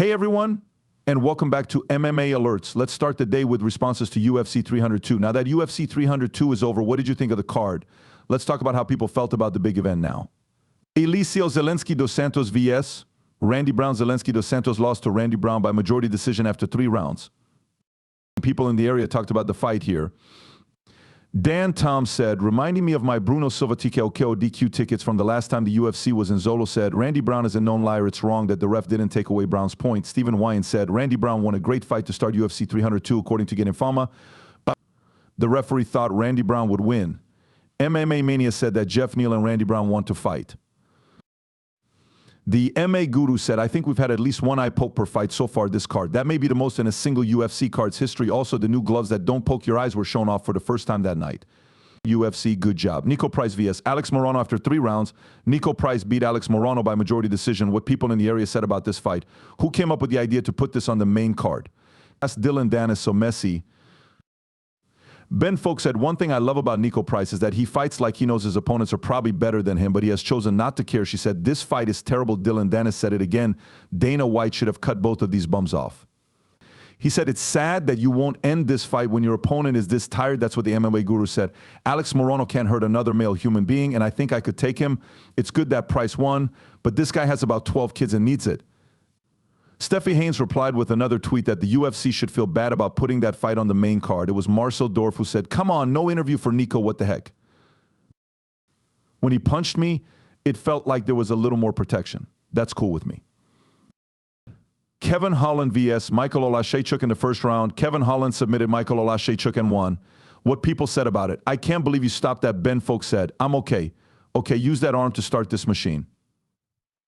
Hey everyone, and welcome back to MMA Alerts. Let's start the day with responses to UFC 302. Now that UFC 302 is over, what did you think of the card? Let's talk about how people felt about the big event now. Eliseo Zelensky dos Santos vs. Randy Brown. Zelensky dos Santos lost to Randy Brown by majority decision after 3 rounds. People in the area talked about the fight here. Dan Tom said, reminding me of my Bruno Silva TKO DQ tickets from the last time the UFC was in Zolo, said, Randy Brown is a known liar. It's wrong that the ref didn't take away Brown's point. Stephen Wyan said, Randy Brown won a great fight to start UFC 302, according to Get Infama. The referee thought Randy Brown would win. MMA Mania said that Jeff Neal and Randy Brown want to fight. The MA Guru said, I think we've had at least one eye poke per fight so far this card. That may be the most in a single UFC card's history. Also, the new gloves that don't poke your eyes were shown off for the first time that night. UFC, good job. Nico Price vs. Alex Morano after 3 rounds. Nico Price beat Alex Morano by majority decision. What people in the area said about this fight. Who came up with the idea to put this on the main card? That's Dylan Dennis, so messy. Ben Folk said, one thing I love about Nico Price is that he fights like he knows his opponents are probably better than him, but he has chosen not to care. She said, this fight is terrible. Dylan Dennis said it again. Dana White should have cut both of these bums off. He said, it's sad that you won't end this fight when your opponent is this tired. That's what the MMA Guru said. Alex Morano can't hurt another male human being, and I think I could take him. It's good that Price won, but this guy has about 12 kids and needs it. Steffi Haynes replied with another tweet that the UFC should feel bad about putting that fight on the main card. It was Marcel Dorf who said, come on, no interview for Nico, what the heck? When he punched me, it felt like there was a little more protection. That's cool with me. Kevin Holland vs. Michael Olashechuk in the first round. Kevin Holland submitted Michael Olashechuk and won. What people said about it. I can't believe you stopped that, Ben Folk said. I'm okay. Okay, use that arm to start this machine.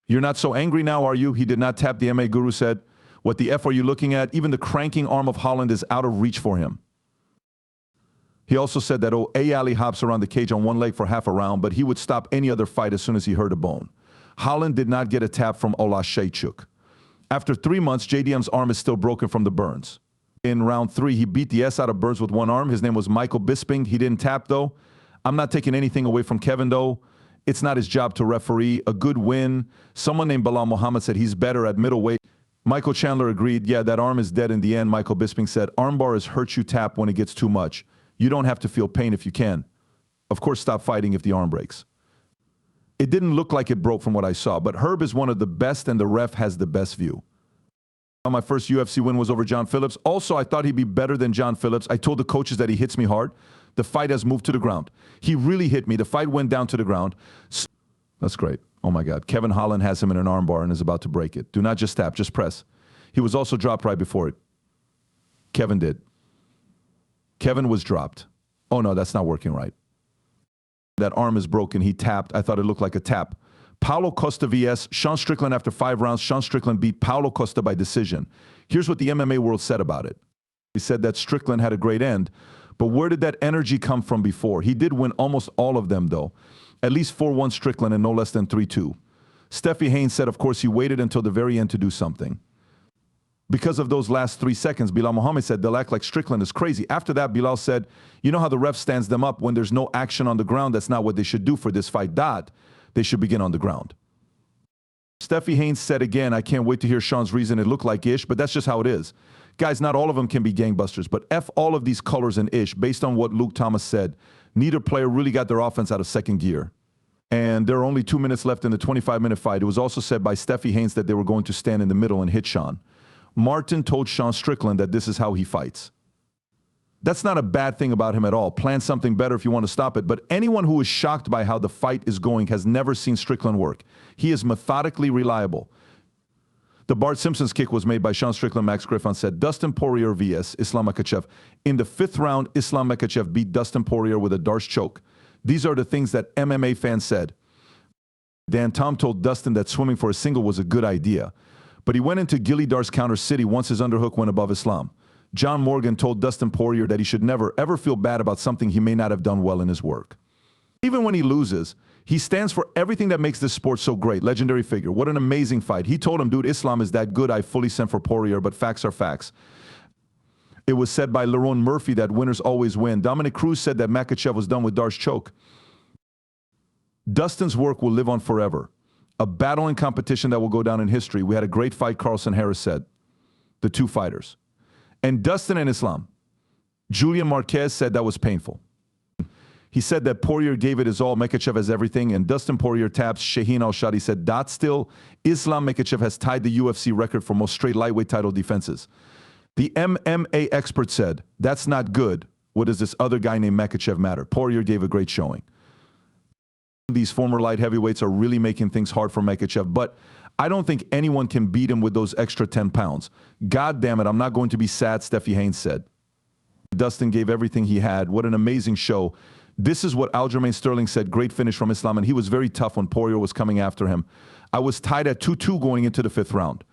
You're not so angry now, are you? He did not tap, the MA Guru said. What the F are you looking at? Even the cranking arm of Holland is out of reach for him. He also said that, Ali hops around the cage on one leg for half a round, but he would stop any other fight as soon as he heard a bone. Holland did not get a tap from Olashechuk. After 3 months, JDM's arm is still broken from the burns. In round 3, he beat the S out of Burns with one arm. His name was Michael Bisping. He didn't tap, though. I'm not taking anything away from Kevin, though. It's not his job to referee. A good win. Someone named Bilal Muhammad said he's better at middleweight. Michael Chandler agreed, yeah, that arm is dead in the end. Michael Bisping said, armbar is hurt you tap when it gets too much. You don't have to feel pain if you can. Of course, stop fighting if the arm breaks. It didn't look like it broke from what I saw, but Herb is one of the best and the ref has the best view. My first UFC win was over John Phillips. Also, I thought he'd be better than John Phillips. I told the coaches that he hits me hard. The fight has moved to the ground. He really hit me. The fight went down to the ground. That's great. Oh, my God. Kevin Holland has him in an armbar and is about to break it. Do not just tap. Just press. He was also dropped right before it. Kevin did. Kevin was dropped. Oh, no, that's not working right. That arm is broken. He tapped. I thought it looked like a tap. Paulo Costa vs. Sean Strickland after 5 rounds. Sean Strickland beat Paulo Costa by decision. Here's what the MMA world said about it. He said that Strickland had a great end. But where did that energy come from before? He did win almost all of them, though. At least 4-1 Strickland and no less than 3-2. Steffi Haynes said, of course, he waited until the very end to do something. Because of those last 3 seconds, Bilal Muhammad said, they'll act like Strickland is crazy. After that, Bilal said, you know how the ref stands them up when there's no action on the ground? That's not what they should do for this fight. They should begin on the ground. Steffi Haynes said again, I can't wait to hear Sean's reason. It looked like ish, but that's just how it is. Guys, not all of them can be gangbusters, but F all of these colors and ish, based on what Luke Thomas said. Neither player really got their offense out of second gear. And there are only 2 minutes left in the 25-minute fight. It was also said by Steffi Haynes that they were going to stand in the middle and hit Sean. Martin told Sean Strickland that this is how he fights. That's not a bad thing about him at all. Plan something better if you want to stop it. But anyone who is shocked by how the fight is going has never seen Strickland work. He is methodically reliable. The Bart Simpson's kick was made by Sean Strickland. Max Griffin said, Dustin Poirier vs. Islam Makhachev. In the 5th round, Islam Makhachev beat Dustin Poirier with a Darce choke. These are the things that MMA fans said. Dan Tom told Dustin that swimming for a single was a good idea. But he went into Gilly Darce counter city once his underhook went above Islam. John Morgan told Dustin Poirier that he should never, ever feel bad about something he may not have done well in his work. Even when he loses, he stands for everything that makes this sport so great. Legendary figure. What an amazing fight. He told him, dude, Islam is that good. I fully sent for Poirier, but facts are facts. It was said by Lerone Murphy that winners always win. Dominic Cruz said that Makhachev was done with Darce choke. Dustin's work will live on forever. A battle and competition that will go down in history. We had a great fight, Carlson Harris said. The two fighters. And Dustin and Islam. Julian Marquez said that was painful. He said that Poirier gave it his all, Makhachev has everything, and Dustin Poirier taps Shaheen Al-Shadi said, dot still, Islam Makhachev has tied the UFC record for most straight lightweight title defenses. The MMA expert said, that's not good. What does this other guy named Makhachev matter? Poirier gave a great showing. These former light heavyweights are really making things hard for Makhachev, but I don't think anyone can beat him with those extra 10 pounds. God damn it, I'm not going to be sad, Steffi Haynes said. Dustin gave everything he had. What an amazing show. This is what Aljamain Sterling said, great finish from Islam, and he was very tough when Poirier was coming after him. I was tied at 2-2 going into the 5th round.